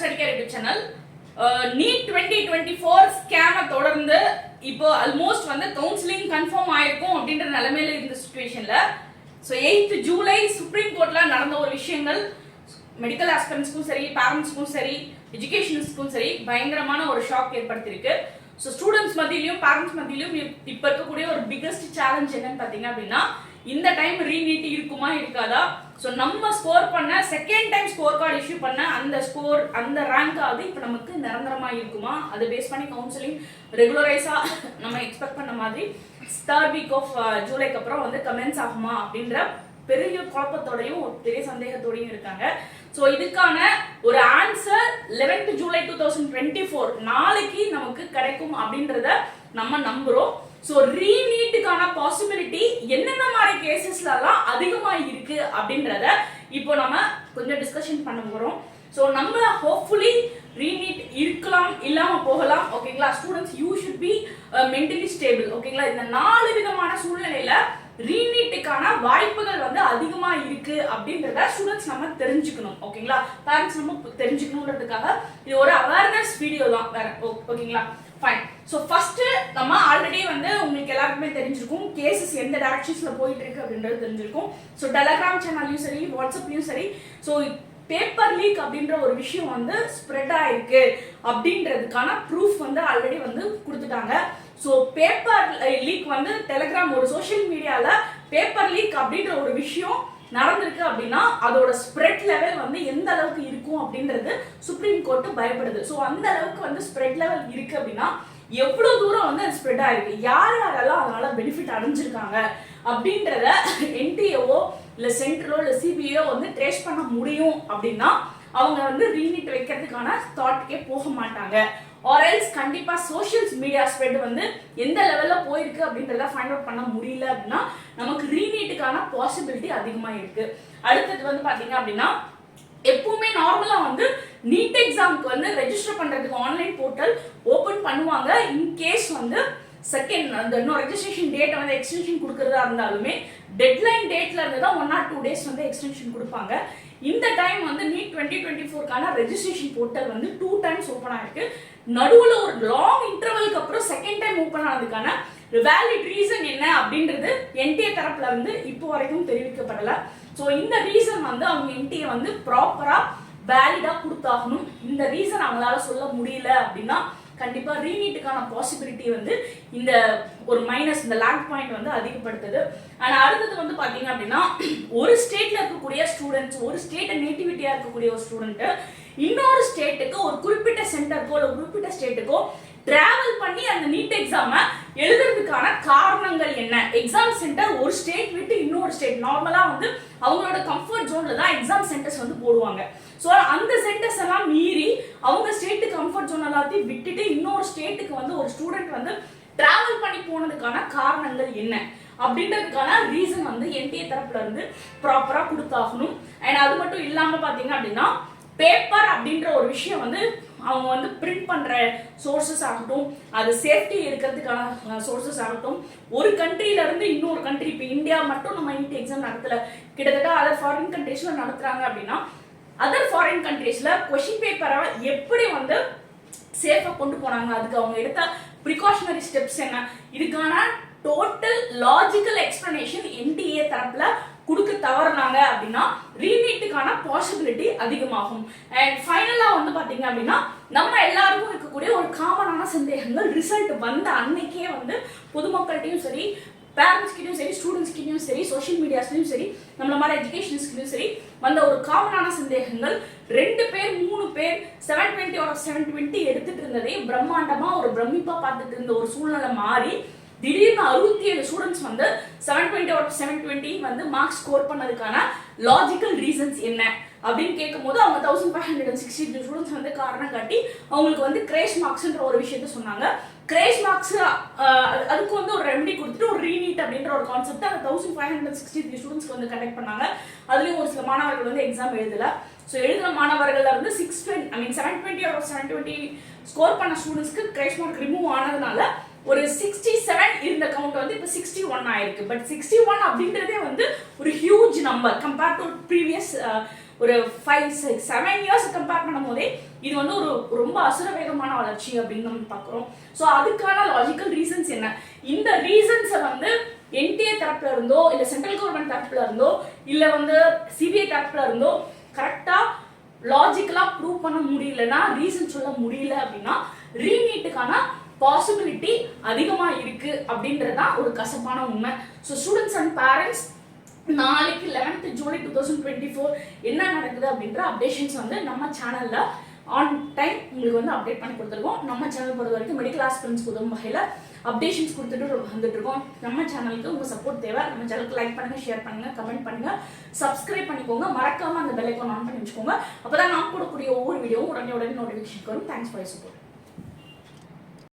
Study care YouTube channel. NEET 2024 ஸ்கேமை தொடர்ந்து இப்போ ஆல்மோஸ்ட் வந்து கவுன்சிலிங் கன்ஃபார்ம் ஆயிருக்கும் அப்படின்ற நிலைமையில இருந்த சிச்சுவேஷன்ல ஸோ 8th ஜூலை சுப்ரீம் கோர்ட்ல நடந்த ஒரு விஷயங்கள் மெடிக்கல் ஆஸ்பிரண்ட்ஸ்க்கும் சரி, பேரண்ட்ஸ்க்கும் சரி, எஜுகேஷனிஸ்ட்க்கும் சரி பயங்கரமான ஒரு ஷாக் ஏற்படுத்தியிருக்கு. ஸோ ஸ்டூடெண்ட்ஸ் மத்தியிலையும் பேரண்ட்ஸ் மத்தியிலையும் இப்போ இருக்கக்கூடிய ஒரு பிக்கஸ்ட் சேலஞ்ச் என்னன்னு பார்த்தீங்க அப்படின்னா, இந்த டைம் ரீநீட் இருக்குமா இருக்காதா? ஸோ நம்ம ஸ்கோர் பண்ண second time score card issue பண்ண அந்த ஸ்கோர் அந்த ரேங்க் ஆகுது இப்போ நமக்கு நிரந்தரமா இருக்குமா? அதை பேஸ் பண்ணி கவுன்சிலிங் ரெகுலரைஸா நம்ம எக்ஸ்பெக்ட் பண்ண மாதிரி தேர்ட் வீக் ஆஃப் ஜூலைக்கு அப்புறம் வந்து கமென்ஸ் ஆகுமா அப்படின்ற பெரிய குழப்பத்தோடையும் பெரிய சந்தேகத்தோடையும் இருக்காங்க. ஸோ இதுக்கான ஒரு ஆன்சர் 11th ஜூலை 2024 நாளைக்கு நமக்கு கிடைக்கும் அப்படின்றத நம்ம நம்புறோம். ஸோ ரீநீட்டுக்கான பாசிபிலிட்டி என்னென்ன மாதிரி கேசஸ்லாம் அதிகமாக இருக்கு அப்படின்றத இப்போ நம்ம கொஞ்சம் டிஸ்கஷன் பண்ண போறோம். ஸோ நம்ம ஹோப்ஃபுல்லி ரீநீட் இருக்கலாம், இல்லாம போகலாம். ஓகேங்களா? Students you should be mentally stable. ஓகேங்களா? இந்த 4 விதமான சூழ்நிலையில ரீநீட்டுக்கான வாய்ப்புகள் வந்து அதிகமா இருக்கு அப்படின்றத ஸ்டூடெண்ட்ஸ் நம்ம தெரிஞ்சுக்கணும். ஓகேங்களா? பேரண்ட்ஸ் நம்ம தெரிஞ்சுக்கணும்ன்றதுக்காக இது ஒரு அவேர்னஸ் வீடியோ தான் வேற. ஓகேங்களா? ஃபைன். ஸோ ஃபர்ஸ்ட் நம்ம ஆல்ரெடி வந்து உங்களுக்கு எல்லாருக்குமே தெரிஞ்சிருக்கும் கேசஸ் எந்த டைரக்ஷன்ஸ்ல போயிட்டு இருக்கு அப்படின்றது தெரிஞ்சிருக்கும். ஸோ டெலகிராம் சேனல்லையும் சரி, வாட்ஸ்அப்லயும் சரி, ஸோ பேப்பர் லீக் அப்படின்ற ஒரு விஷயம் வந்து ஸ்ப்ரெட் ஆயிருக்கு அப்படின்றதுக்கான ப்ரூஃப் வந்து ஆல்ரெடி வந்து கொடுத்துட்டாங்க. ஸோ பேப்பர் லீக் வந்து டெலிகிராம் ஒரு சோஷியல் மீடியால பேப்பர் லீக் அப்படின்ற ஒரு விஷயம் நடந்திருக்கு அப்படின்னா அதோட ஸ்ப்ரெட் லெவல் வந்து எந்த அளவுக்கு இருக்கும் அப்படின்றது சுப்ரீம் கோர்ட் பயப்படுது. ஸோ அந்த அளவுக்கு வந்து ஸ்ப்ரெட் லெவல் இருக்கு அப்படின்னா எவ்வளவு தூரம் வந்து அது ஸ்ப்ரெட் ஆயிருக்கு, யார் யாரெல்லாம் அதனால பெனிஃபிட் அடைஞ்சிருக்காங்க அப்படின்றத என்டிஏவோ இல்ல சென்ட்ரலோ இல்ல சிபிஐயோ வந்து ட்ரேஸ் பண்ண முடியும் அப்படின்னா அவங்க வந்து ரீநீட் வைக்கிறதுக்கான தாட்கே போக மாட்டாங்க. ஆர்எல்ஸ் கண்டிப்பா சோஷியல் மீடியா ஸ்ப்ரெட் வந்து எந்த லெவல்ல போயிருக்கு அப்படின்றத ஃபைண்ட் அவுட் பண்ண முடியல அப்படின்னா நமக்கு ரீநீட்டுக்கான பாசிபிலிட்டி அதிகமா இருக்கு. அடுத்தது வந்து பாத்தீங்க அப்படின்னா எப்பவுமே நார்மலா வந்து நீட் எக்ஸாமுக்கு வந்து ரெஜிஸ்டர் பண்றதுக்கு ஆன்லைன் போர்ட்டல் ஓபன் பண்ணுவாங்க. இன் கேஸ் வந்து செகண்ட் அந்த இன்னும் ரெஜிஸ்ட்ரேஷன் டேட்டை வந்து எக்ஸ்டென்ஷன் கொடுக்கறதா இருந்தாலுமே டெட்லைன் டேட்ல இருந்து தான் 1 or 2 days வந்து எக்ஸ்டென்ஷன் கொடுப்பாங்க. இந்த டைம் வந்து நீட் 2024க்கான ரெஜிஸ்ட்ரேஷன் போர்ட்டல் வந்து 2 times ஓப்பன் ஆயிருக்கு. நடுவுல ஒரு லாங் இன்டர்வலுக்கு அப்புறம் செகண்ட் டைம் ஓப்பன் ஆனதுக்கான வேலிட் ரீசன் என்ன அப்படின்றது என்டிஏ தரப்புல இருந்து இப்போ வரைக்கும் தெரிவிக்கப்படல. ஸோ இந்த ரீசன் வந்து அவங்க என்டிஏ வந்து ப்ராப்பரா வேலிடா கொடுத்தாகணும். இந்த ரீசன் அவங்களால சொல்ல முடியல அப்படின்னா கண்டிப்பா ரீநீட்டுக்கான பாசிபிலிட்டி வந்து இந்த ஒரு மைனஸ், இந்த லேக் பாயிண்ட் வந்து அதிகப்படுத்துது. ஆனா அடுத்தது வந்து பாத்தீங்க அப்படின்னா ஒரு ஸ்டேட்ல இருக்கக்கூடிய ஸ்டூடெண்ட்ஸ், ஒரு ஸ்டேட் நேட்டிவிட்டியா இருக்கக்கூடிய ஒரு ஸ்டூடெண்ட் இன்னொரு ஸ்டேட்டுக்கு ஒரு குறிப்பிட்ட சென்டருக்கோ ஒரு குறிப்பிட்ட ஸ்டேட்டுக்கோ டிராவல் பண்ணி அந்த நீட் எக்ஸாம எழுதுறதுக்கான காரணங்கள் என்ன? எக்ஸாம் சென்டர் ஒரு ஸ்டேட் விட்டு இன்னொரு ஸ்டேட் நார்மலா வந்து அவங்களோட கம்ஃபர்ட் ஜோன்ல தான் எக்ஸாம் சென்டர்ஸ் வந்து போடுவாங்க. ஸோ அந்த சென்டர்ஸ் எல்லாம் மீறி அவங்க ஸ்டேட்டு கம்ஃபர்ட் ஜோன் எல்லாத்தையும் விட்டுட்டு இன்னொரு ஸ்டேட்டுக்கு வந்து ஒரு ஸ்டூடெண்ட் வந்து டிராவல் பண்ணி போனதுக்கான காரணங்கள் என்ன அப்படின்றதுக்கான ரீசன் வந்து என்டிஏ தரப்புல இருந்து ப்ராப்பரா கொடுத்தாகணும். அண்ட் அது மட்டும் இல்லாம பாத்தீங்க அப்படின்னா பேப்பர் அப்படின்ற ஒரு விஷயம் வந்து அவங்க வந்து பிரிண்ட் பண்ற சோர்சஸ் ஆகட்டும், அது சேஃப்டி இருக்கிறதுக்கான சோர்சஸ் ஆகட்டும், ஒரு கண்ட்ரில இருந்து இன்னொரு கண்ட்ரி, இப்போ இந்தியா மட்டும் நம்ம நீட் எக்ஸாம் நடத்தல, கிட்டத்தட்ட அதர் ஃபாரின் கண்ட்ரீஸ்ல நடத்துறாங்க அப்படின்னா அதர் ஃபாரின் கண்ட்ரீஸ்ல கொஸ்டின் பேப்பரை எப்படி வந்து சேஃபா கொண்டு போனாங்க, அதுக்கு அவங்க எடுத்த ப்ரிகாஷனரி ஸ்டெப்ஸ் என்ன, இதுக்கான டோட்டல் லாஜிக்கல் எக்ஸ்பிளனேஷன் என்டிஏ தரப்புல கொடுக்க தவறுனாங்க அப்படின்னா ரீநீட்டுக்கான பாசிபிலிட்டி அதிகமாகும். அண்ட் ஃபைனலா வந்து பாத்தீங்க அப்படின்னா நம்ம எல்லாருக்கும் இருக்கக்கூடிய ஒரு காமனான சந்தேகங்கள் ரிசல்ட் வந்த அன்னைக்கே வந்து பொதுமக்கள்கிட்டையும் சரி, பேரண்ட்ஸ் கிட்டையும் சரி, ஸ்டூடெண்ட்ஸ் கிட்டையும் சரி, சோஷியல் மீடியாஸ்லையும் சரி, நம்மள மாதிரி எஜுகேஷன்ஸ்கிட்டையும் சரி வந்த ஒரு காமனான சந்தேகங்கள் 2 பேர் 3 பேர் 720 or 720 எடுத்துட்டு இருந்ததே பிரம்மாண்டமா ஒரு பிரமிப்பா பார்த்துட்டு இருந்த ஒரு சூழ்நிலை மாறி திடீர்னு 67 ஸ்டூடெண்ட்ஸ் வந்து 720 or 720 வந்து மார்க்ஸ் ஸ்கோர் பண்ணதுக்கான லாஜிக்கல் ரீசன்ஸ் என்ன அப்படின்னு கேட்கும்போது அவங்க 1562 ஸ்டூடெண்ட்ஸ் வந்து காரணம் காட்டி அவங்களுக்கு வந்து கிரேஷ் மார்க்ஸ்ன்ற ஒரு விஷயத்த சொன்னாங்க. கிரேஷ் மார்க்ஸ் அதுக்கு வந்து ஒரு ரெமெடி கொடுத்துட்டு ஒரு ரீநீட் அப்படின்ற ஒரு கான்செப்ட் அந்த 1563 ஸ்டூடெண்ட்ஸ்க்கு வந்து கண்டக்ட் பண்ணாங்க. அதுலயும் ஒரு சில மாணவர்கள் வந்து எக்ஸாம் எழுதல. ஸோ எழுதுன மாணவர்கள்ல இருந்து 720 or 720 ஸ்கோர் பண்ண ஸ்டூடெண்ட்ஸ்க்கு கிரேஷ் மார்க் ரிமூவ் ஆனதுனால ஒரு 67 இருந்த கவுண்ட் வந்து இப்போ 61 ஆயிருக்கு. பட் 61 அப்படின்றதே வந்து ஒரு huge number compared to previous ஒரு 5, 6, 7 இயர்ஸ் கம்பேர் பண்ணும் போதே இது வந்து ஒரு ரொம்ப அசுரவேகமான வளர்ச்சி அப்படின்னு நம்ம பார்க்குறோம். ஸோ அதுக்கான லாஜிக்கல் ரீசன்ஸ் என்ன? இந்த ரீசன்ஸை வந்து என்டிஏ தரப்புல இருந்தோ இல்லை சென்ட்ரல் கவர்மெண்ட் தரப்புல இருந்தோ இல்லை வந்து சிபிஐ தரப்புல இருந்தோ கரெக்டாக லாஜிக்கலாக ப்ரூவ் பண்ண முடியலன்னா, ரீசன் சொல்ல முடியல அப்படின்னா ரீநீட்டுக்கான பாசிபிலிட்டி அதிகமாக இருக்கு அப்படின்றதுதான் ஒரு கசப்பான உண்மை. ஸோ ஸ்டூடெண்ட்ஸ் அண்ட் பேரண்ட்ஸ், நாளைக்கு 11th ஜூலை 2024 என்ன நடக்குது அப்படின்ற அப்டேஷன்ஸ் வந்து நம்ம சேனல்ல ஆன் டைம் உங்களுக்கு வந்து அப்டேட் பண்ணி கொடுத்துருக்கோம். நம்ம சேனல் பொறுத்த வரைக்கும் மெடிக்கல் ஆஸ்பிரன்ஸ் உதவும் வகையில் அப்டேஷன்ஸ் கொடுத்துட்டு வந்துட்டு இருக்கோம். நம்ம சேனலுக்கு உங்க சப்போர்ட் தேவை. நம்ம சேனலுக்கு லைக் பண்ணுங்க, ஷேர் பண்ணுங்க, கமெண்ட் பண்ணுங்க, சப்ஸ்கிரைப் பண்ணிக்கோங்க. மறக்காம அந்த பெல் ஐகான் ஆன் பண்ணி வச்சுக்கோங்க. அப்பதான் நான் போடக்கூடிய ஒவ்வொரு வீடியோவும் உடனே நோட்டிஃபிகேஷன் வரும். Thanks for your support.